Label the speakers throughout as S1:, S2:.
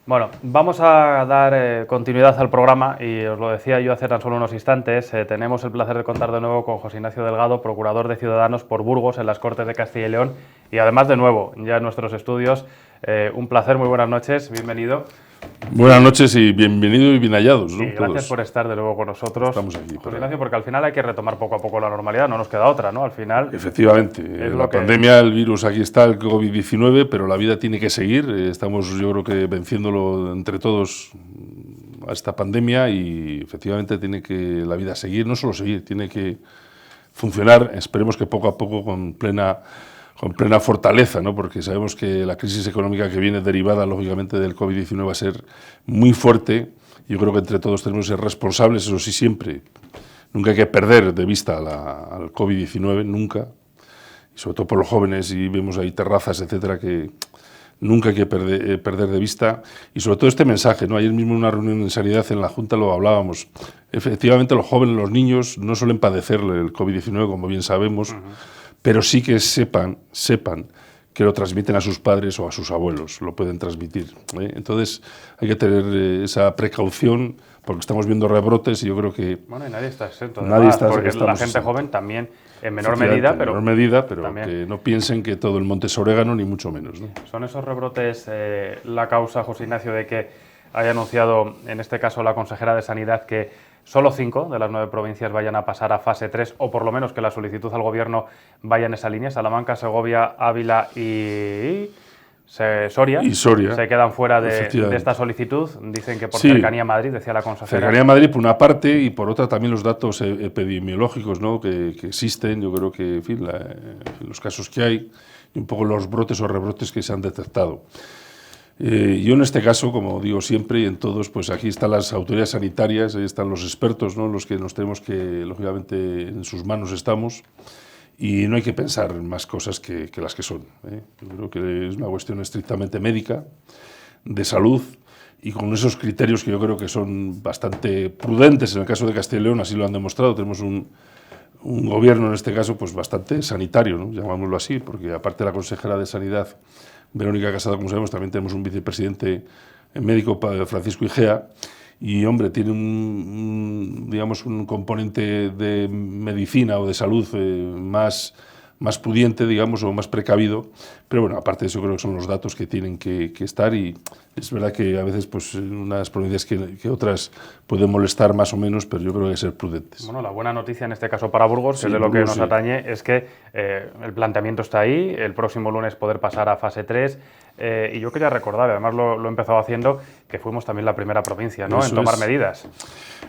S1: Bueno, vamos a dar continuidad al programa y os lo decía yo hace tan solo unos instantes, tenemos el placer de contar de nuevo con José Ignacio Delgado, procurador de Ciudadanos por Burgos en las Cortes de Castilla y León y además de nuevo ya en nuestros estudios. Un placer, muy buenas noches, bienvenido.
S2: Buenas noches y bienvenido y bien hallados, ¿no?
S1: Y gracias por estar de nuevo con nosotros.
S2: Estamos aquí.
S1: José Ignacio, porque al final hay que retomar poco a poco la normalidad, no nos queda otra, ¿no? Al final...
S2: Efectivamente, la pandemia, el virus, aquí está, el COVID-19, pero la vida tiene que seguir. Estamos, yo creo que venciéndolo entre todos a esta pandemia y efectivamente tiene que la vida seguir, no solo seguir, tiene que funcionar, esperemos que poco a poco con plena fortaleza, ¿no? Porque sabemos que la crisis económica que viene derivada, lógicamente, del COVID-19 va a ser muy fuerte. Yo creo que entre todos tenemos que ser responsables, eso sí, siempre. Nunca hay que perder de vista al COVID-19, nunca. Y sobre todo por los jóvenes, y vemos ahí terrazas, etcétera, que nunca hay que perder de vista. Y sobre todo este mensaje, ¿no? Ayer mismo en una reunión en Sanidad en la Junta lo hablábamos. Efectivamente, los jóvenes, los niños, no suelen padecer el COVID-19, como bien sabemos, pero sí que sepan que lo transmiten a sus padres o a sus abuelos, lo pueden transmitir, ¿eh? Entonces hay que tener esa precaución, porque estamos viendo rebrotes y yo creo que...
S1: Bueno, y nadie está exento,
S2: porque
S1: la gente joven también, en menor medida, pero
S2: también. Que no piensen que todo el monte es orégano, ni mucho menos, ¿no?
S1: ¿Son esos rebrotes la causa, José Ignacio, de que haya anunciado, en este caso, la consejera de Sanidad, que solo 5 de las 9 provincias vayan a pasar a fase 3, o por lo menos que la solicitud al Gobierno vaya en esa línea? Salamanca, Segovia, Ávila y Soria se quedan fuera de esta solicitud. Dicen que por cercanía a Madrid, decía la consejera.
S2: Cercanía a Madrid por una parte y por otra también los datos epidemiológicos, ¿no? que existen. Yo creo que en fin, los casos que hay y un poco los brotes o rebrotes que se han detectado. Yo en este caso, como digo siempre y en todos, pues aquí están las autoridades sanitarias, ahí están los expertos, ¿no? Los que nos tenemos que, lógicamente, en sus manos estamos, y no hay que pensar más cosas que las que son, ¿eh? Yo creo que es una cuestión estrictamente médica, de salud, y con esos criterios que yo creo que son bastante prudentes. En el caso de Castilla y León así lo han demostrado. Tenemos un gobierno, en este caso, pues bastante sanitario, ¿no? Llamámoslo así, porque aparte de la consejera de Sanidad, Verónica Casado, como sabemos, también tenemos un vicepresidente médico, Francisco Igea, y, hombre, tiene digamos, un componente de medicina o de salud más pudiente, digamos, o más precavido, pero bueno, aparte de eso creo que son los datos que tienen que estar, y es verdad que a veces pues en unas provincias que otras pueden molestar más o menos, pero yo creo que hay que ser prudentes.
S1: Bueno, la buena noticia en este caso para Burgos, que es de lo que nos atañe, es que el planteamiento está ahí, el próximo lunes poder pasar a fase 3, y yo quería recordar, además lo he empezado haciendo, que fuimos también la primera provincia, ¿no?, en tomar medidas.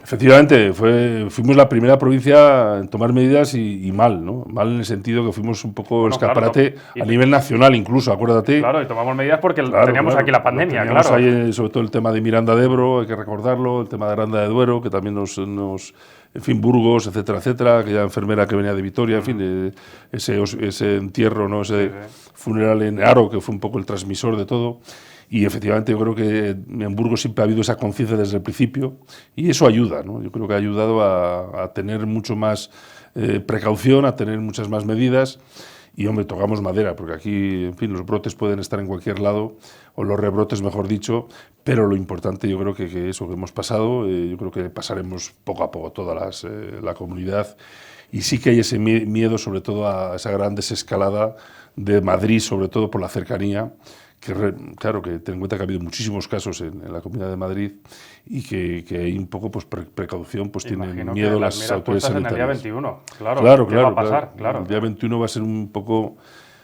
S2: Efectivamente, fuimos la primera provincia en tomar medidas y mal, ¿no? Mal en el sentido que fuimos un poco escaparate a nivel nacional incluso, acuérdate.
S1: Claro, y tomamos medidas porque teníamos aquí la pandemia,
S2: teníamos ahí, sobre todo el tema de Miranda de Ebro, hay que recordarlo, el tema de Aranda de Duero, que también en fin, Burgos, etcétera, etcétera, aquella enfermera que venía de Vitoria, en fin, ese entierro, ¿no? Ese funeral en Haro, que fue un poco el transmisor de todo. Y efectivamente yo creo que en Burgos siempre ha habido esa conciencia desde el principio, y eso ayuda, ¿no? Yo creo que ha ayudado a tener mucho más precaución, a tener muchas más medidas. Y, hombre, tocamos madera, porque aquí, en fin, los brotes pueden estar en cualquier lado, o los rebrotes, mejor dicho, pero lo importante yo creo que eso que hemos pasado, yo creo que pasaremos poco a poco toda la comunidad, y sí que hay ese miedo, sobre todo a esa gran desescalada de Madrid, sobre todo por la cercanía, claro, que ten en cuenta que ha habido muchísimos casos en la Comunidad de Madrid, y que hay un poco pues precaución, pues tienen miedo las autoridades sanitarias.
S1: En el día 21, claro. ¿Qué va a pasar? Claro.
S2: El día 21 va a ser un poco,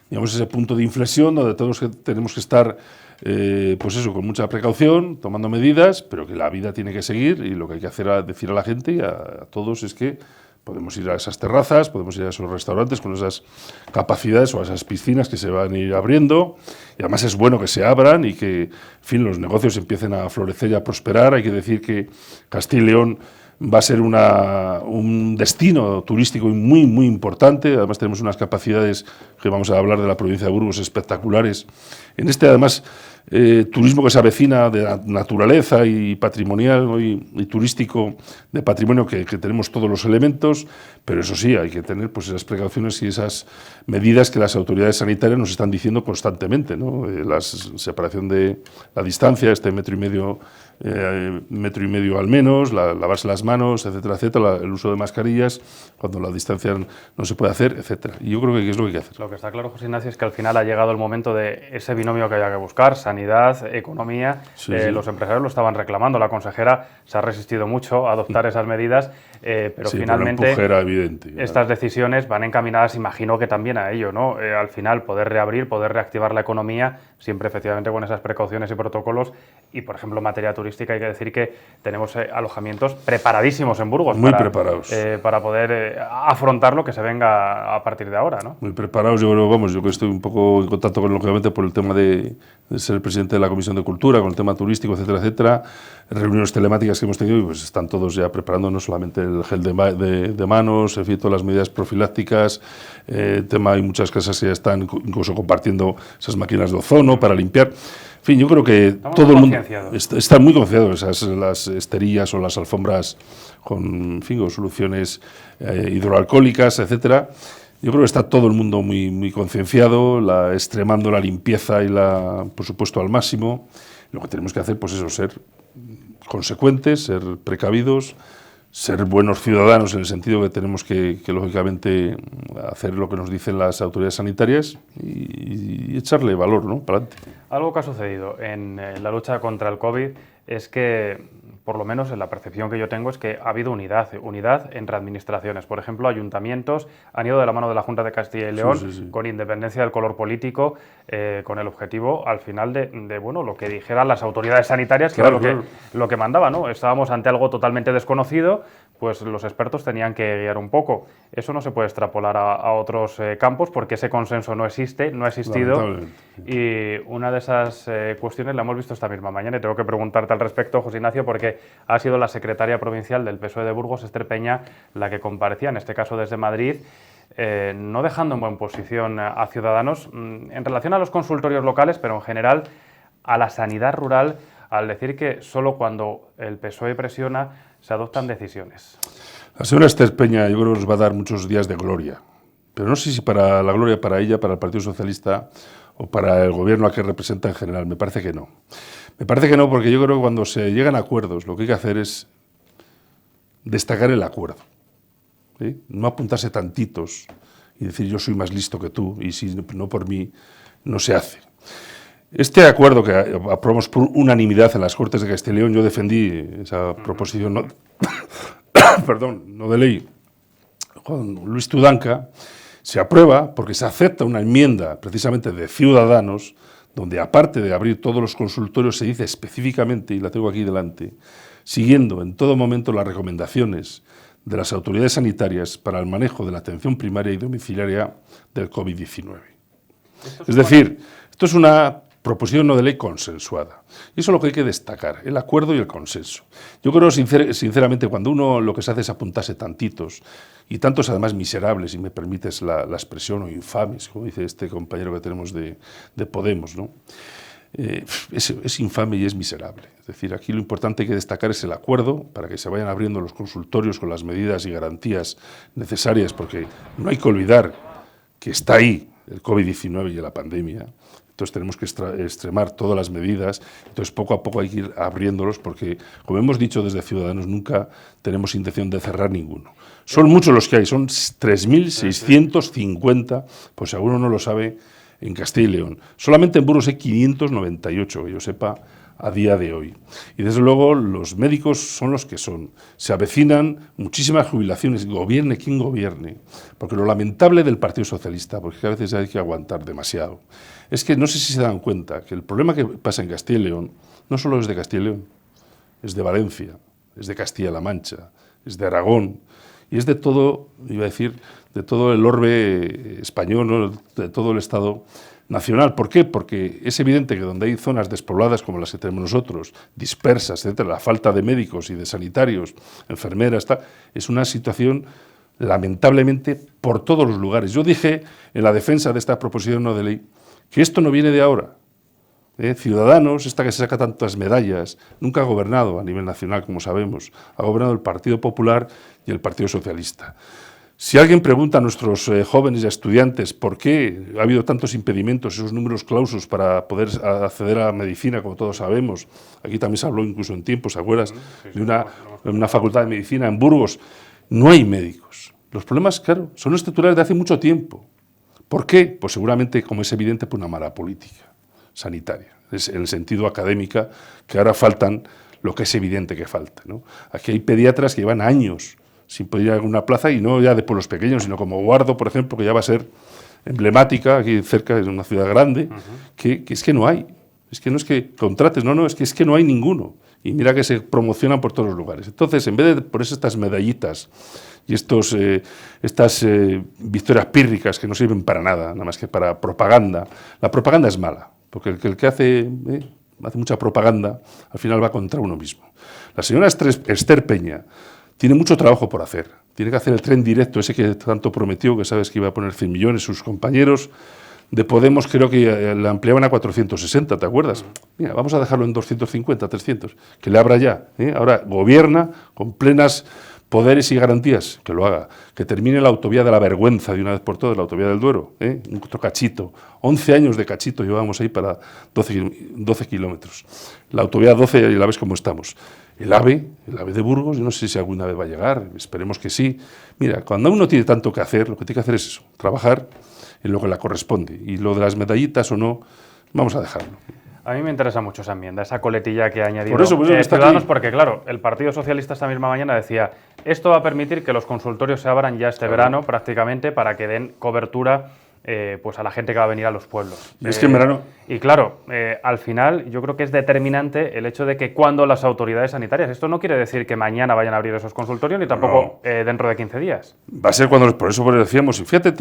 S2: digamos, ese punto de inflexión donde todos tenemos que estar, pues eso, con mucha precaución, tomando medidas, pero que la vida tiene que seguir, y lo que hay que hacer decir a la gente y a todos es que podemos ir a esas terrazas, podemos ir a esos restaurantes con esas capacidades o a esas piscinas que se van a ir abriendo, y además es bueno que se abran y que, en fin, los negocios empiecen a florecer y a prosperar. Hay que decir que Castilla y León va a ser un destino turístico muy, muy importante. Además tenemos unas capacidades, que vamos a hablar de la provincia de Burgos, espectaculares. En además, turismo que se avecina de naturaleza y patrimonial, ¿no? y turístico de patrimonio que tenemos todos los elementos, pero eso sí, hay que tener pues esas precauciones y esas medidas que las autoridades sanitarias nos están diciendo constantemente, ¿no? La separación de la distancia, este metro y medio al menos, lavarse las manos, etcétera, etcétera, el uso de mascarillas cuando la distancia no se puede hacer, etcétera. Y yo creo que es lo que hay que hacer.
S1: Lo que está claro, José Ignacio, es que al final ha llegado el momento de ese binomio que haya que buscar, sanidad, economía. Sí. Los empresarios lo estaban reclamando, la consejera se ha resistido mucho a adoptar esas medidas, pero finalmente
S2: era evidente,
S1: estas decisiones van encaminadas, imagino que también a ello, ¿no? Al final poder reabrir, poder reactivar la economía, siempre efectivamente con esas precauciones y protocolos. Y, por ejemplo, en materia turística hay que decir que tenemos alojamientos preparadísimos en Burgos.
S2: Muy preparados.
S1: Para poder afrontar lo que se venga a partir de ahora, ¿no?
S2: Muy preparados. Yo creo, vamos, yo que estoy un poco en contacto con, lógicamente, por el tema de ser el presidente de la Comisión de Cultura, con el tema turístico, etcétera, etcétera. Reuniones telemáticas que hemos tenido, pues están todos ya preparando no solamente el gel de manos, en fin, todas las medidas profilácticas. Hay muchas casas que ya están incluso compartiendo esas máquinas de ozono para limpiar. En fin, yo creo que
S1: estamos
S2: todo el mundo está muy concienciado, las esterillas o las alfombras con soluciones hidroalcohólicas, etcétera. Yo creo que está todo el mundo muy concienciado, extremando la limpieza y por supuesto, al máximo. Lo que tenemos que hacer, pues eso, ser consecuentes, ser precavidos, ser buenos ciudadanos en el sentido que tenemos que lógicamente, hacer lo que nos dicen las autoridades sanitarias y echarle valor, ¿no?, para adelante.
S1: Algo que ha sucedido en la lucha contra el COVID es que, por lo menos en la percepción que yo tengo, es que ha habido unidad entre administraciones. Por ejemplo, ayuntamientos han ido de la mano de la Junta de Castilla y León, con independencia del color político, con el objetivo, al final, de bueno, lo que dijeran las autoridades sanitarias, que era lo que mandaba, ¿no? Estábamos ante algo totalmente desconocido, pues los expertos tenían que guiar un poco. Eso no se puede extrapolar a otros campos porque ese consenso no existe, no ha existido. Y una de esas cuestiones la hemos visto esta misma mañana y tengo que preguntarte al respecto, José Ignacio, porque ha sido la secretaria provincial del PSOE de Burgos, Esther Peña, la que comparecía, en este caso desde Madrid, no dejando en buena posición a Ciudadanos en relación a los consultorios locales, pero en general a la sanidad rural, al decir que solo cuando el PSOE presiona se adoptan decisiones.
S2: La señora Esther Peña, yo creo que nos va a dar muchos días de gloria, pero no sé si para la gloria para ella, para el Partido Socialista o para el gobierno a que representa en general. Me parece que no. Me parece que no, porque yo creo que cuando se llegan a acuerdos lo que hay que hacer es destacar el acuerdo, ¿sí? No apuntarse tantitos y decir yo soy más listo que tú y si no por mí no se hace. Este acuerdo que aprobamos por unanimidad en las Cortes de Castilla y León, yo defendí esa proposición no de ley con Luis Tudanca, se aprueba porque se acepta una enmienda precisamente de Ciudadanos, donde aparte de abrir todos los consultorios se dice específicamente, y la tengo aquí delante, siguiendo en todo momento las recomendaciones de las autoridades sanitarias para el manejo de la atención primaria y domiciliaria del COVID-19. Es decir, esto es una proposición no de ley consensuada. Y eso es lo que hay que destacar, el acuerdo y el consenso. Yo creo, sinceramente, cuando uno lo que se hace es apuntarse tantitos, y tantos además miserables, si me permites la expresión, o infames, como dice este compañero que tenemos de Podemos, ¿no? Es infame y es miserable. Es decir, aquí lo importante que hay que destacar es el acuerdo para que se vayan abriendo los consultorios con las medidas y garantías necesarias, porque no hay que olvidar que está ahí el COVID-19 y la pandemia. Entonces tenemos que extremar todas las medidas, entonces poco a poco hay que ir abriéndolos porque, como hemos dicho desde Ciudadanos, nunca tenemos intención de cerrar ninguno. Son muchos los que hay, son 3.650, pues si alguno no lo sabe, en Castilla y León. Solamente en Burgos hay 598, que yo sepa, a día de hoy. Y desde luego los médicos son los que son. Se avecinan muchísimas jubilaciones, gobierne quien gobierne. Porque lo lamentable del Partido Socialista, porque a veces hay que aguantar demasiado, es que no sé si se dan cuenta que el problema que pasa en Castilla y León no solo es de Castilla y León, es de Valencia, es de Castilla-La Mancha, es de Aragón, y es de todo, iba a decir, de todo el orbe español, ¿no?, de todo el Estado nacional. ¿Por qué? Porque es evidente que donde hay zonas despobladas como las que tenemos nosotros, dispersas, etcétera, la falta de médicos y de sanitarios, enfermeras, es una situación lamentablemente por todos los lugares. Yo dije en la defensa de esta proposición no de ley que esto no viene de ahora. Ciudadanos, esta que se saca tantas medallas, nunca ha gobernado a nivel nacional, como sabemos. Ha gobernado el Partido Popular y el Partido Socialista. Si alguien pregunta a nuestros jóvenes y a estudiantes por qué ha habido tantos impedimentos, esos números clausus para poder acceder a la medicina, como todos sabemos, aquí también se habló incluso en tiempos, ¿te acuerdas? De una facultad de medicina en Burgos, no hay médicos. Los problemas, claro, son estructurales de hace mucho tiempo. ¿Por qué? Pues seguramente, como es evidente, por una mala política sanitaria, es en el sentido académico, que ahora faltan lo que es evidente que falta, ¿no? Aquí hay pediatras que llevan años sin poder ir a alguna plaza, y no ya de pueblos pequeños, sino como Guardo, por ejemplo, que ya va a ser emblemática, aquí cerca, es una ciudad grande, que es que no hay. Es que no es que contrates, es que no hay ninguno. Y mira que se promocionan por todos los lugares. Entonces, en vez de ponerse estas medallitas y estas victorias pírricas que no sirven para nada más que para propaganda, la propaganda es mala, porque el que hace mucha propaganda, al final va contra uno mismo. La señora Esther Peña tiene mucho trabajo por hacer. Tiene que hacer el tren directo, ese que tanto prometió, que sabes que iba a poner 100 millones, sus compañeros de Podemos creo que la ampliaban a 460, ¿te acuerdas? Mira, vamos a dejarlo en 250, 300, que le abra ya. Ahora gobierna con plenas poderes y garantías, que lo haga, que termine la autovía de la vergüenza de una vez por todas, la autovía del Duero, otro cachito, 11 años de cachito llevamos ahí para 12 kilómetros. La autovía 12, ya la ves cómo estamos. El AVE de Burgos, yo no sé si alguna vez va a llegar, esperemos que sí. Mira, cuando uno tiene tanto que hacer, lo que tiene que hacer es eso, trabajar en lo que le corresponde. Y lo de las medallitas o no, vamos a dejarlo.
S1: A mí me interesa mucho esa enmienda, esa coletilla que ha añadido
S2: por eso está
S1: Ciudadanos,
S2: aquí.
S1: Porque claro, el Partido Socialista esta misma mañana decía, esto va a permitir que los consultorios se abran ya este verano prácticamente para que den cobertura pues a la gente que va a venir a los pueblos.
S2: Y es que en verano...
S1: Y claro, al final yo creo que es determinante el hecho de que cuando las autoridades sanitarias, esto no quiere decir que mañana vayan a abrir esos consultorios ni tampoco dentro de 15 días.
S2: Va a ser cuando, por eso decíamos, y fíjate,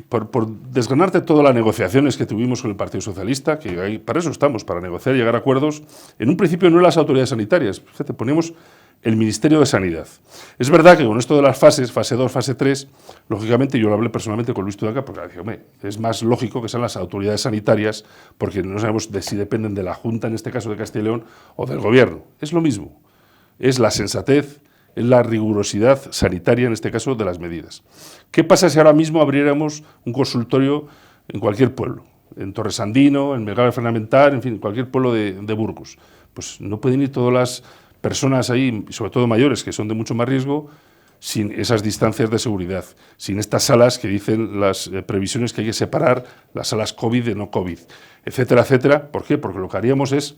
S2: por desgranarte todas las negociaciones que tuvimos con el Partido Socialista, que para eso estamos, para negociar y llegar a acuerdos, en un principio no en las autoridades sanitarias, fíjate, poníamos el Ministerio de Sanidad. Es verdad que con esto de las fases, fase 2, fase 3, lógicamente yo lo hablé personalmente con Luis Tudanca, porque dije, hombre, es más lógico que sean las autoridades sanitarias, porque no sabemos si dependen de la Junta, en este caso de Castilla y León, o del Gobierno. Es lo mismo. Es la sensatez, es la rigurosidad sanitaria, en este caso, de las medidas. ¿Qué pasa si ahora mismo abriéramos un consultorio en cualquier pueblo? En Torresandino, en Melgar de Ferramentar, en fin, cualquier pueblo de Burgos. Pues no pueden ir todas las personas ahí, sobre todo mayores, que son de mucho más riesgo, sin esas distancias de seguridad, sin estas salas que dicen las previsiones que hay que separar, las salas COVID de no COVID, etcétera, etcétera. ¿Por qué? Porque lo que haríamos es,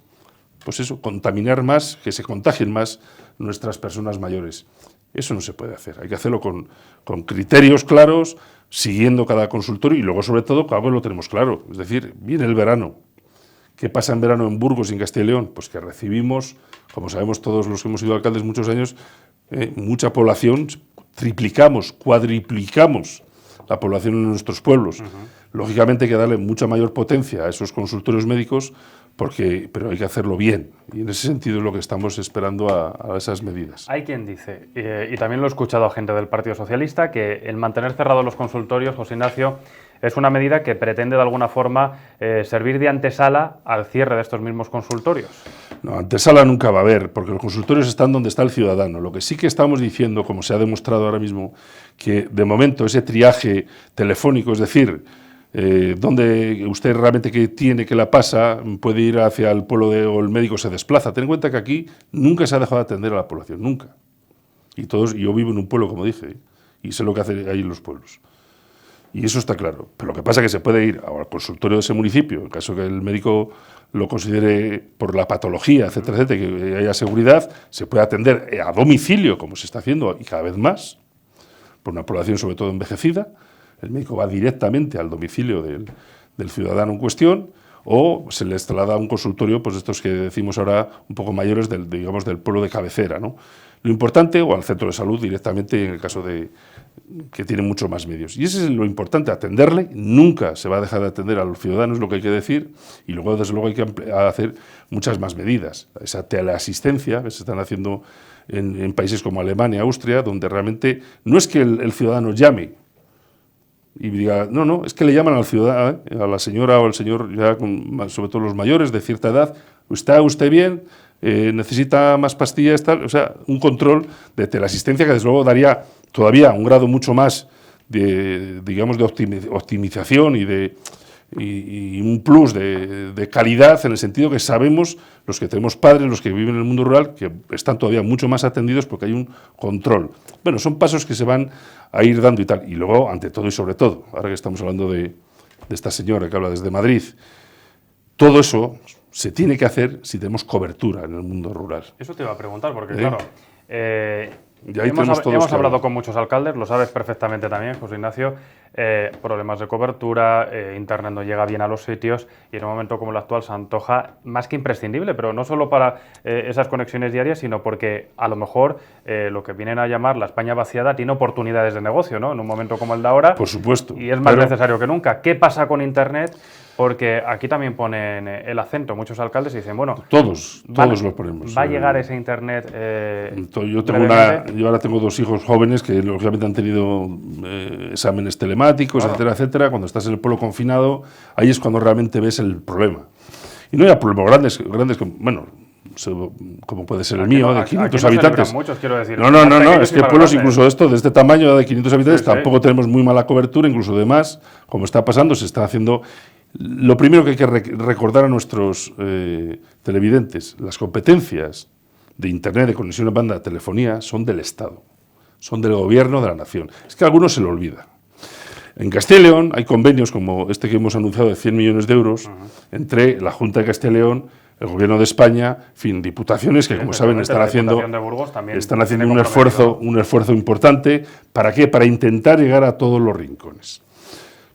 S2: pues eso, contaminar más, que se contagien más nuestras personas mayores. Eso no se puede hacer, hay que hacerlo con criterios claros, siguiendo cada consultorio y luego, sobre todo, cada vez lo tenemos claro. Es decir, viene el verano. ¿Qué pasa en verano en Burgos y en Castilla y León? Pues que recibimos, como sabemos todos los que hemos sido alcaldes muchos años, mucha población, triplicamos, cuadriplicamos la población en nuestros pueblos. Lógicamente hay que darle mucha mayor potencia a esos consultorios médicos, pero hay que hacerlo bien. Y en ese sentido es lo que estamos esperando a esas medidas.
S1: Hay quien dice, y también lo he escuchado a gente del Partido Socialista, que el mantener cerrados los consultorios, José Ignacio, es una medida que pretende de alguna forma servir de antesala al cierre de estos mismos consultorios.
S2: No, antesala nunca va a haber, porque los consultorios están donde está el ciudadano. Lo que sí que estamos diciendo, como se ha demostrado ahora mismo, que de momento ese triaje telefónico, es decir, donde usted realmente que tiene, que la pasa, puede ir hacia el pueblo o el médico se desplaza. Ten en cuenta que aquí nunca se ha dejado de atender a la población, nunca. Y yo vivo en un pueblo, como dije, y sé lo que hace ahí en los pueblos. Y eso está claro. Pero lo que pasa es que se puede ir al consultorio de ese municipio, en caso que el médico lo considere por la patología, etcétera, etcétera, que haya seguridad, se puede atender a domicilio, como se está haciendo y cada vez más, por una población sobre todo envejecida. El médico va directamente al domicilio del ciudadano en cuestión, o se les traslada a un consultorio, pues estos que decimos ahora un poco mayores, del pueblo de cabecera, ¿no? Lo importante, o al centro de salud directamente, en el caso de que tienen mucho más medios. Y eso es lo importante, atenderle. Nunca se va a dejar de atender a los ciudadanos, lo que hay que decir, y luego, desde luego, hay que hacer muchas más medidas. Esa teleasistencia que se están haciendo en países como Alemania, Austria, donde realmente no es que el ciudadano llame, y diga, no, es que le llaman al ciudadano, a la señora o al señor, ya sobre todo los mayores de cierta edad, ¿está usted bien? ¿Necesita más pastillas? Tal? O sea, un control de teleasistencia que desde luego daría todavía un grado mucho más de, digamos, de optimización y un plus de calidad, en el sentido que sabemos, los que tenemos padres, los que viven en el mundo rural, que están todavía mucho más atendidos porque hay un control. Bueno, son pasos que se van a ir dando y tal. Y luego, ante todo y sobre todo, ahora que estamos hablando de esta señora que habla desde Madrid, todo eso se tiene que hacer si tenemos cobertura en el mundo rural.
S1: Eso te iba a preguntar, porque claro,
S2: y ahí
S1: hemos hablado con muchos alcaldes, lo sabes perfectamente también, José Ignacio, problemas de cobertura, internet no llega bien a los sitios, y en un momento como el actual se antoja más que imprescindible, pero no solo para esas conexiones diarias, sino porque a lo mejor lo que vienen a llamar la España vaciada tiene oportunidades de negocio, ¿no? En un momento como el de ahora.
S2: Por supuesto.
S1: Y es más necesario que nunca. ¿Qué pasa con internet? Porque aquí también ponen el acento muchos alcaldes y dicen, bueno...
S2: Todos lo ponemos.
S1: ¿Va a llegar ese internet
S2: yo ahora tengo 2 hijos jóvenes que lógicamente han tenido exámenes telemáticos, claro, etcétera. Cuando estás en el pueblo confinado, ahí es cuando realmente ves el problema. Y no hay problemas grandes bueno, como puede ser el mío, de 500 habitantes.
S1: Muchos, quiero decir.
S2: No, es que pueblos incluso de este tamaño, de 500 habitantes, tampoco tenemos muy mala cobertura, incluso de más, como está pasando, se está haciendo... Lo primero que hay que recordar a nuestros televidentes, las competencias de Internet, de conexión en banda, de telefonía, son del Estado, son del Gobierno de la Nación. Es que a algunos se lo olvida. En Castilla y León hay convenios como este que hemos anunciado de 100 millones de euros entre la Junta de Castilla y León, el Gobierno de España, en fin, diputaciones que, como saben, están haciendo un esfuerzo importante. ¿Para qué? Para intentar llegar a todos los rincones.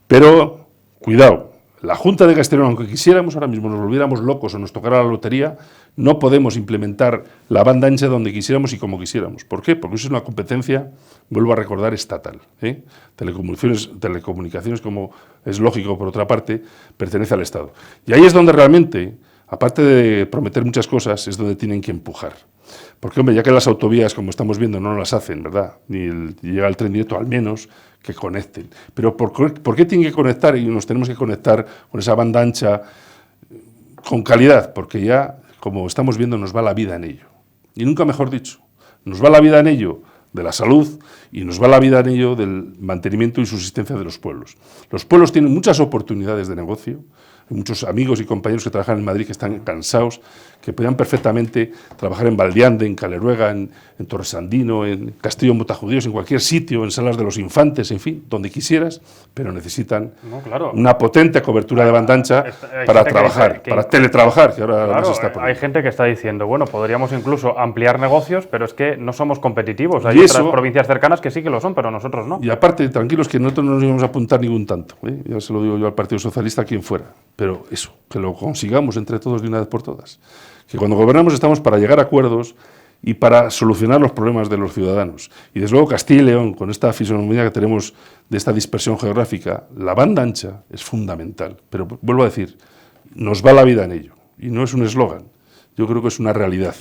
S2: Pero, cuidado, la Junta de Castilla y León, aunque quisiéramos, ahora mismo nos volviéramos locos o nos tocara la lotería, no podemos implementar la banda ancha donde quisiéramos y como quisiéramos. ¿Por qué? Porque eso es una competencia, vuelvo a recordar, estatal. Telecomunicaciones, como es lógico por otra parte, pertenece al Estado. Y ahí es donde realmente, aparte de prometer muchas cosas, es donde tienen que empujar. Porque, hombre, ya que las autovías, como estamos viendo, no las hacen, ¿verdad? Ni llega el tren directo, al menos que conecten. Pero ¿por qué tienen que conectar? Y nos tenemos que conectar con esa banda ancha con calidad, porque ya, como estamos viendo, nos va la vida en ello. Y nunca mejor dicho, nos va la vida en ello de la salud y nos va la vida en ello del mantenimiento y subsistencia de los pueblos. Los pueblos tienen muchas oportunidades de negocio. Hay muchos amigos y compañeros que trabajan en Madrid que están cansados, que podrían perfectamente trabajar en Valdeande, en Caleruega, en Torresandino, en Castillo Motajudíos, en cualquier sitio, en Salas de los Infantes, en fin, donde quisieras, pero necesitan una potente cobertura de banda ancha para trabajar, para teletrabajar, que ahora se está poniendo.
S1: Hay gente que está diciendo, bueno, podríamos incluso ampliar negocios, pero es que no somos competitivos. Hay otras provincias cercanas que sí que lo son, pero nosotros no.
S2: Y aparte, tranquilos, que nosotros no nos íbamos a apuntar ningún tanto, ya se lo digo yo al Partido Socialista, quien fuera. Pero eso, que lo consigamos entre todos de una vez por todas. Que cuando gobernamos estamos para llegar a acuerdos y para solucionar los problemas de los ciudadanos. Y desde luego Castilla y León, con esta fisonomía que tenemos de esta dispersión geográfica, la banda ancha es fundamental. Pero vuelvo a decir, nos va la vida en ello. Y no es un eslogan, yo creo que es una realidad.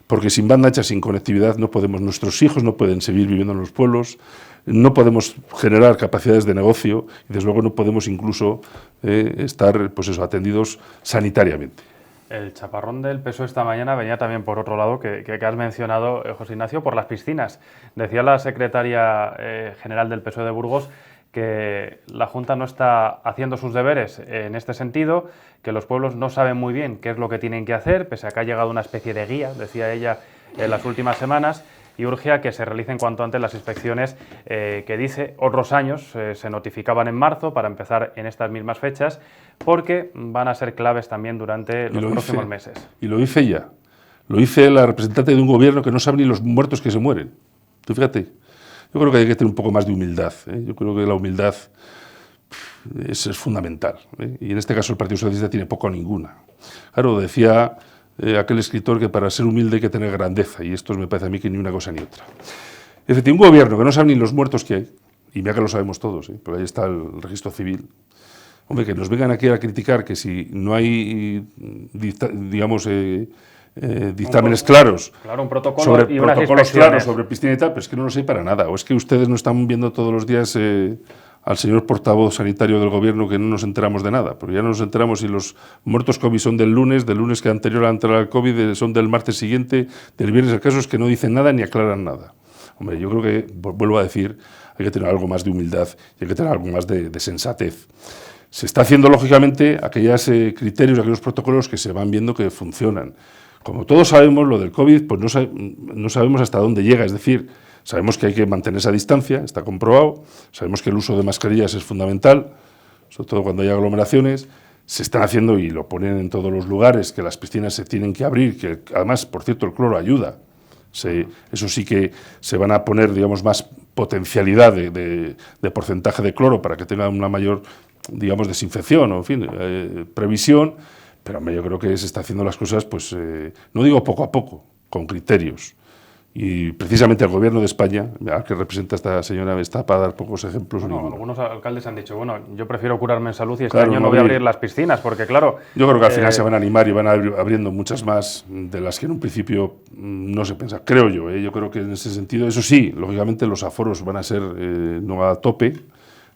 S2: Porque sin banda ancha, sin conectividad, no podemos, nuestros hijos no pueden seguir viviendo en los pueblos, no podemos generar capacidades de negocio y desde luego no podemos incluso estar atendidos sanitariamente.
S1: El chaparrón del PSOE esta mañana venía también por otro lado, que has mencionado, José Ignacio, por las piscinas. Decía la secretaria general del PSOE de Burgos que la Junta no está haciendo sus deberes en este sentido, que los pueblos no saben muy bien qué es lo que tienen que hacer, pese a que ha llegado una especie de guía, decía ella, en las últimas semanas, y urge a que se realicen cuanto antes las inspecciones que dice otros años se notificaban en marzo para empezar en estas mismas fechas, porque van a ser claves también durante los próximos meses.
S2: Y lo dice ella, lo dice la representante de un gobierno que no sabe ni los muertos que se mueren. Tú fíjate, yo creo que hay que tener un poco más de humildad. Yo creo que la humildad es fundamental. Y en este caso el Partido Socialista tiene poco o ninguna. Claro, decía aquel escritor que para ser humilde hay que tener grandeza, y esto me parece a mí que ni una cosa ni otra. Es decir, un gobierno que no sabe ni los muertos que hay, y mira que lo sabemos todos, porque ahí está el registro civil, hombre, que nos vengan aquí a criticar que si no hay, digamos, dictámenes claros,
S1: un protocolo
S2: sobre
S1: y unas
S2: protocolos claros
S1: inspecciones
S2: sobre piscina y tal, pero es que no lo sé para nada, o es que ustedes no están viendo todos los días al señor portavoz sanitario del gobierno que no nos enteramos de nada, porque ya no nos enteramos si los muertos COVID son del lunes que anterior a entrar al COVID son del martes siguiente, del viernes. El caso es que no dicen nada ni aclaran nada. Hombre, yo creo que, vuelvo a decir, hay que tener algo más de humildad y hay que tener algo más de sensatez. Se está haciendo, lógicamente, aquellos criterios, aquellos protocolos que se van viendo que funcionan. Como todos sabemos, lo del COVID, pues no sabemos hasta dónde llega, es decir, sabemos que hay que mantener esa distancia, está comprobado, sabemos que el uso de mascarillas es fundamental, sobre todo cuando hay aglomeraciones, se están haciendo y lo ponen en todos los lugares, que las piscinas se tienen que abrir, que además, por cierto, el cloro ayuda. Eso sí que se van a poner, digamos, más potencialidad de porcentaje de cloro para que tenga una mayor, digamos, desinfección, o en fin, previsión, pero yo creo que se está haciendo las cosas, pues, no digo poco a poco, con criterios. Y precisamente el Gobierno de España, al que representa esta señora, está para dar pocos ejemplos.
S1: Bueno, algunos alcaldes han dicho, bueno, yo prefiero curarme en salud y este
S2: claro,
S1: año no voy a abrir las piscinas, porque claro...
S2: Yo creo que al final se van a animar y van a abriendo muchas más de las que en un principio no se pensa. Creo yo, yo creo que en ese sentido, eso sí, lógicamente los aforos van a ser no a tope,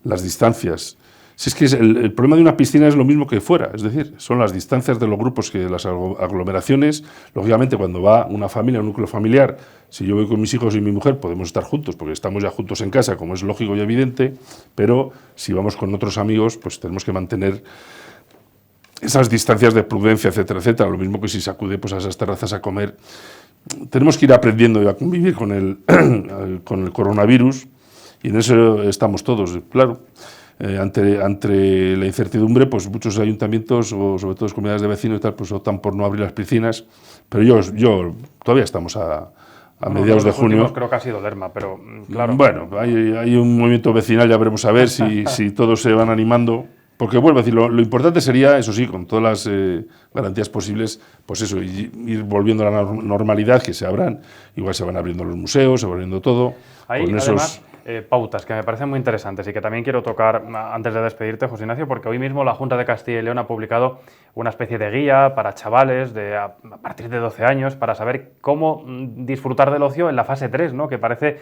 S2: las distancias. Si es que el problema de una piscina es lo mismo que fuera, es decir, son las distancias de los grupos, que las aglomeraciones. Lógicamente, cuando va una familia, un núcleo familiar, si yo voy con mis hijos y mi mujer, podemos estar juntos, porque estamos ya juntos en casa, como es lógico y evidente, pero si vamos con otros amigos, pues tenemos que mantener esas distancias de prudencia, etcétera, etcétera. Lo mismo que si se acude pues, a esas terrazas a comer. Tenemos que ir aprendiendo a convivir con el coronavirus, y en eso estamos todos, claro. Ante la incertidumbre, pues muchos ayuntamientos, o sobre todo las comunidades de vecinos y tal, pues optan por no abrir las piscinas, pero yo todavía estamos a mediados de junio.
S1: Creo que ha sido Lerma, pero claro.
S2: Bueno, hay un movimiento vecinal, ya veremos a ver si todos se van animando, porque vuelvo a decir, lo importante sería, eso sí, con todas las garantías posibles, pues eso, ir volviendo a la normalidad, que se abran, igual se van abriendo los museos, se va abriendo todo.
S1: Hay además pautas que me parecen muy interesantes y que también quiero tocar antes de despedirte, José Ignacio, porque hoy mismo la Junta de Castilla y León ha publicado una especie de guía para chavales a partir de 12 años para saber cómo disfrutar del ocio en la fase 3, ¿no? Que parece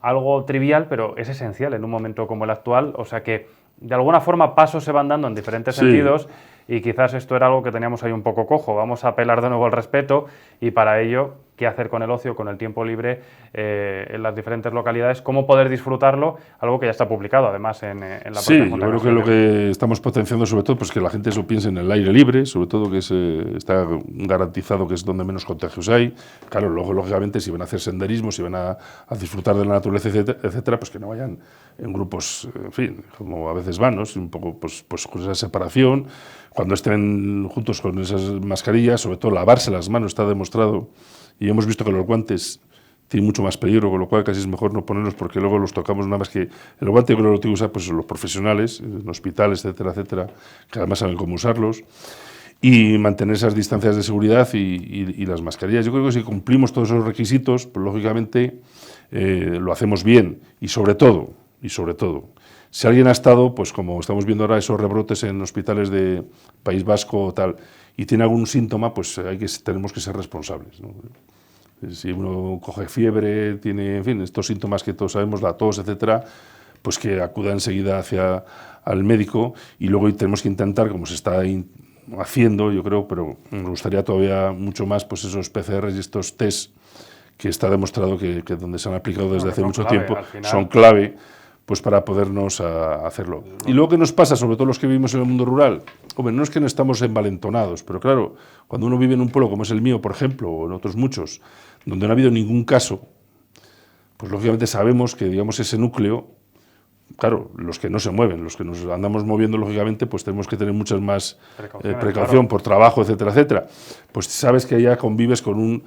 S1: algo trivial, pero es esencial en un momento como el actual, o sea que de alguna forma pasos se van dando en diferentes sentidos y quizás esto era algo que teníamos ahí un poco cojo. Vamos a apelar de nuevo al respeto y para ello, qué hacer con el ocio, con el tiempo libre en las diferentes localidades, cómo poder disfrutarlo, algo que ya está publicado además en la propia
S2: Sí,
S1: Junta.
S2: yo creo que lo que estamos potenciando sobre todo, pues que la gente eso piense en el aire libre, sobre todo que está garantizado que es donde menos contagios hay. Claro, luego lógicamente si van a hacer senderismo, si van a disfrutar de la naturaleza, etcétera, pues que no vayan en grupos, en fin, como a veces van, ¿no? Un poco pues con esa separación, cuando estén juntos con esas mascarillas, sobre todo lavarse las manos, está demostrado, y hemos visto que los guantes tienen mucho más peligro, con lo cual casi es mejor no ponerlos porque luego los tocamos nada más que... El guante yo creo que lo tienen que usar pues, los profesionales, en hospitales, etcétera, etcétera, que además saben cómo usarlos, y mantener esas distancias de seguridad y las mascarillas. Yo creo que si cumplimos todos esos requisitos, pues lógicamente lo hacemos bien, y sobre todo, si alguien ha estado, pues como estamos viendo ahora esos rebrotes en hospitales de País Vasco o tal, y tiene algún síntoma, pues tenemos que ser responsables, ¿no? Si uno coge fiebre, tiene, en fin, estos síntomas que todos sabemos, la tos, etcétera, pues que acuda enseguida al médico, y luego tenemos que intentar, como se está haciendo, yo creo, pero me gustaría todavía mucho más, pues esos PCRs y estos test que está demostrado que donde se han aplicado desde hace mucho tiempo, son clave, pues para podernos hacerlo. Y luego, ¿qué nos pasa, sobre todo los que vivimos en el mundo rural? Hombre, no es que no estamos envalentonados, pero claro, cuando uno vive en un pueblo como es el mío, por ejemplo, o en otros muchos, donde no ha habido ningún caso, pues lógicamente sabemos que, digamos, ese núcleo, claro, los que no se mueven, los que nos andamos moviendo, lógicamente, pues tenemos que tener muchas más precaución, claro, por trabajo, etcétera, etcétera. Pues sabes que ya convives con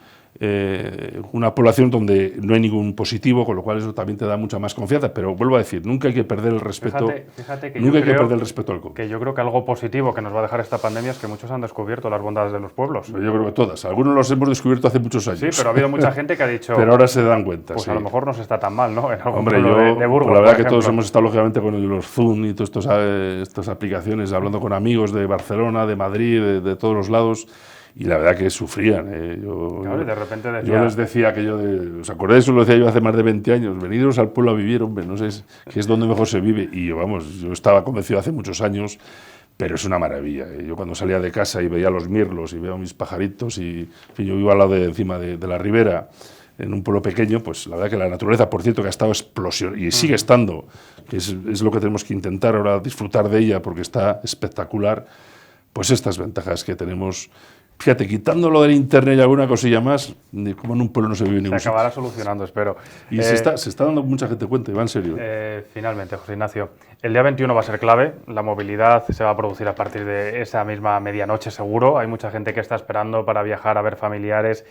S2: una población donde no hay ningún positivo, con lo cual eso también te da mucha más confianza, pero vuelvo a decir, nunca hay que perder el respeto,
S1: fíjate que
S2: nunca hay que perder el respeto al COVID.
S1: Que yo creo que algo positivo que nos va a dejar esta pandemia es que muchos han descubierto las bondades de los pueblos.
S2: Yo creo que todas, algunos los hemos descubierto hace muchos años.
S1: Sí, pero ha habido mucha gente que ha dicho...
S2: pero ahora se dan cuenta.
S1: Pues
S2: sí.
S1: A lo mejor no se está tan mal, ¿no? En algún
S2: Hombre,
S1: de Burgos,
S2: la verdad que todos hemos estado lógicamente con los Zoom y todas estas aplicaciones, hablando con amigos de Barcelona, de Madrid, de todos los lados. y la verdad que sufrían.
S1: Claro, y de repente decía...
S2: Yo les decía aquello de... ¿Os acordáis? Eso lo decía yo hace más de 20 años. Veniros al pueblo a vivir, hombre, no sé, que es donde mejor se vive. Y yo estaba convencido hace muchos años, pero es una maravilla. Yo cuando salía de casa y veía los mirlos y veía mis pajaritos, y en fin, yo vivo al lado encima de la ribera, en un pueblo pequeño, pues la verdad que la naturaleza, por cierto, que ha estado explosión y sigue estando, que es lo que tenemos que intentar ahora, disfrutar de ella, porque está espectacular, pues estas ventajas que tenemos. Fíjate, quitando lo del internet y alguna cosilla más, como en un pueblo no se vive ningún
S1: sitio. Se acabará solucionando, espero.
S2: Y se está dando mucha gente cuenta, y va en serio.
S1: Finalmente, José Ignacio, el día 21 va a ser clave, la movilidad se va a producir a partir de esa misma medianoche seguro, hay mucha gente que está esperando para viajar a ver familiares.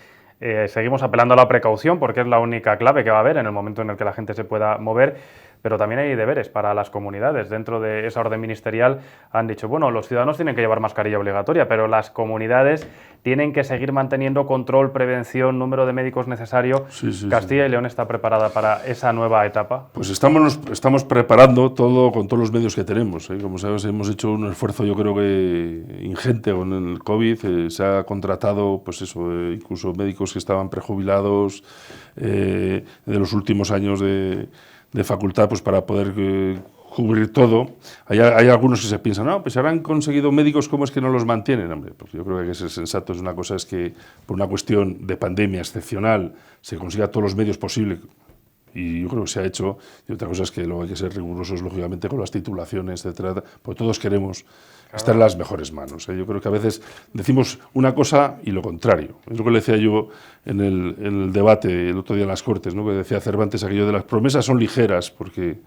S1: Seguimos apelando a la precaución porque es la única clave que va a haber en el momento en el que la gente se pueda mover, pero también hay deberes para las comunidades. Dentro de esa orden ministerial han dicho, bueno, los ciudadanos tienen que llevar mascarilla obligatoria, pero las comunidades tienen que seguir manteniendo control, prevención, número de médicos necesario. ¿Castilla y León está preparada para esa nueva etapa?
S2: Pues estamos preparando todo con todos los medios que tenemos. Como sabes, hemos hecho un esfuerzo, yo creo que ingente con el COVID. Se ha contratado, pues eso, incluso médicos que estaban prejubilados de los últimos años de facultad, pues para poder cubrir todo. Hay algunos que se piensan, no, pues habrán conseguido médicos, ¿cómo es que no los mantienen? Hombre, pues yo creo que hay que ser sensatos. Una cosa es que por una cuestión de pandemia excepcional se consiga todos los medios posibles, y yo creo que se ha hecho, y otra cosa es que luego hay que ser rigurosos, lógicamente, con las titulaciones, etcétera, porque todos queremos estar en las mejores manos. Yo creo que a veces decimos una cosa y lo contrario. Es lo que le decía yo en el debate el otro día en las Cortes, ¿no? Que decía Cervantes aquello de las promesas son ligeras, porque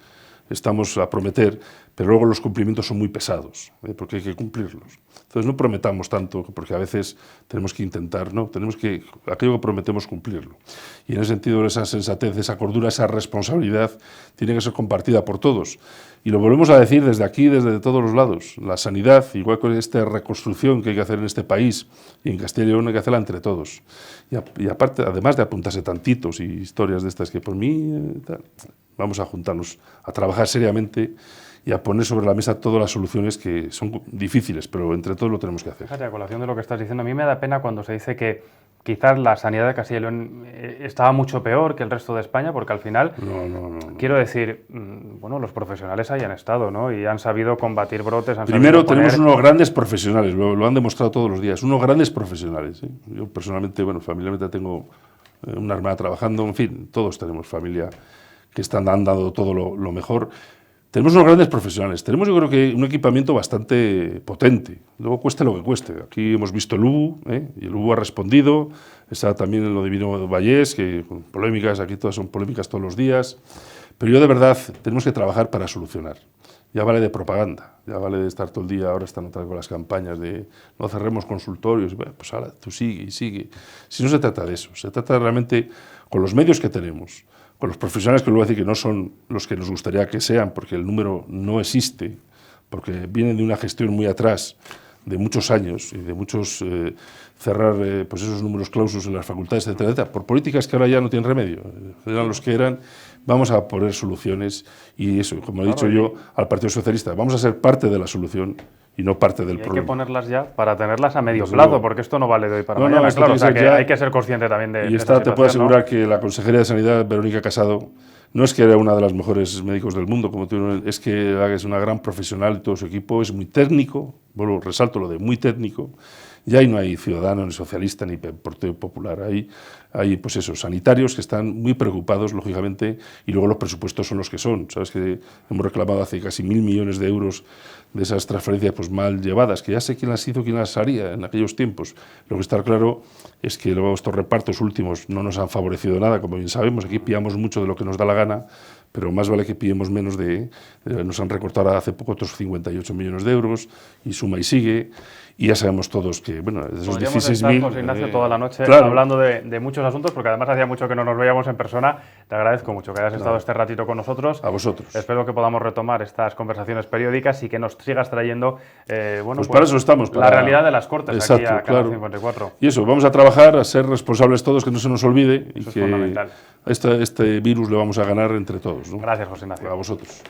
S2: estamos a prometer, pero luego los cumplimientos son muy pesados, porque hay que cumplirlos. Entonces no prometamos tanto, porque a veces tenemos que intentar, ¿no? Tenemos que, aquello que prometemos, cumplirlo. Y en ese sentido, esa sensatez, esa cordura, esa responsabilidad tiene que ser compartida por todos. Y lo volvemos a decir desde aquí, desde todos los lados. La sanidad, igual que esta reconstrucción que hay que hacer en este país, y en Castilla y León hay que hacerla entre todos. Y aparte, además de apuntarse tantitos y historias de estas que por mí, vamos a juntarnos a trabajar seriamente y a poner sobre la mesa todas las soluciones que son difíciles, pero entre todos lo tenemos que hacer.
S1: Fíjate, a colación de lo que estás diciendo, a mí me da pena cuando se dice que quizás la sanidad de Castilla y León estaba mucho peor que el resto de España, porque al final, quiero decir, bueno, los profesionales ahí han estado, ¿no? Y han sabido combatir brotes.
S2: Primero, tenemos unos grandes profesionales, lo han demostrado todos los días, unos grandes profesionales. Yo personalmente, bueno, familiarmente tengo una hermana trabajando, en fin, todos tenemos familia que están dando todo lo mejor. Tenemos unos grandes profesionales, tenemos yo creo que un equipamiento bastante potente, luego cueste lo que cueste. Aquí hemos visto el UBU, y el UBU ha respondido, está también en lo Divino Vallés, que con polémicas, aquí todas son polémicas todos los díás, pero yo de verdad tenemos que trabajar para solucionar. Ya vale de propaganda, ya vale de estar todo el día, ahora están otra vez con las campañas de no cerremos consultorios, bueno, pues ahora tú sigue y sigue. Si no se trata de eso, se trata realmente con los medios que tenemos, con los profesionales que luego decir que no son los que nos gustaría que sean, porque el número no existe, porque vienen de una gestión muy atrás, de muchos años, y de muchos cerrar pues esos números clausus en las facultades, etcétera, etcétera, por políticas que ahora ya no tienen remedio, eran los que eran. Vamos a poner soluciones, y eso, como he dicho yo al Partido Socialista, vamos a ser parte de la solución y no parte del problema.
S1: Hay que ponerlas ya para tenerlas a medio plazo, porque esto no vale de hoy para mañana, claro, o sea que hay que ser consciente también de esa
S2: te puedo asegurar, ¿no? Que la Consejería de Sanidad, Verónica Casado, no es que era una de las mejores médicos del mundo, como tú, es que es una gran profesional y todo su equipo es muy técnico, bueno, resalto lo de muy técnico. Ya ahí no hay ciudadano, ni socialista, ni Partido Popular. Hay pues eso, sanitarios que están muy preocupados, lógicamente, y luego los presupuestos son los que son. Sabes que hemos reclamado hace casi 1.000 millones de euros de esas transferencias pues mal llevadas, que ya sé quién las hizo, quién las haría en aquellos tiempos. Lo que está claro es que luego estos repartos últimos no nos han favorecido nada, como bien sabemos. Aquí pillamos mucho de lo que nos da la gana, pero más vale que pillemos menos nos han recortado hace poco otros 58 millones de euros, y suma y sigue. Y ya sabemos todos que, bueno, de esos 16.000...
S1: José Ignacio, toda la noche
S2: claro,
S1: hablando de muchos asuntos, porque además hacía mucho que no nos veíamos en persona. Te agradezco mucho que hayas estado este ratito con nosotros.
S2: A vosotros.
S1: Espero que podamos retomar estas conversaciones periódicas y que nos sigas trayendo
S2: pues para eso estamos,
S1: la realidad de las Cortes.
S2: Exacto,
S1: aquí a Canal
S2: claro.
S1: 54.
S2: Y eso, vamos a trabajar, a ser responsables todos, que no se nos olvide,
S1: Eso
S2: y que
S1: es fundamental.
S2: este virus lo vamos a ganar entre todos, ¿no?
S1: Gracias, José Ignacio.
S2: A vosotros.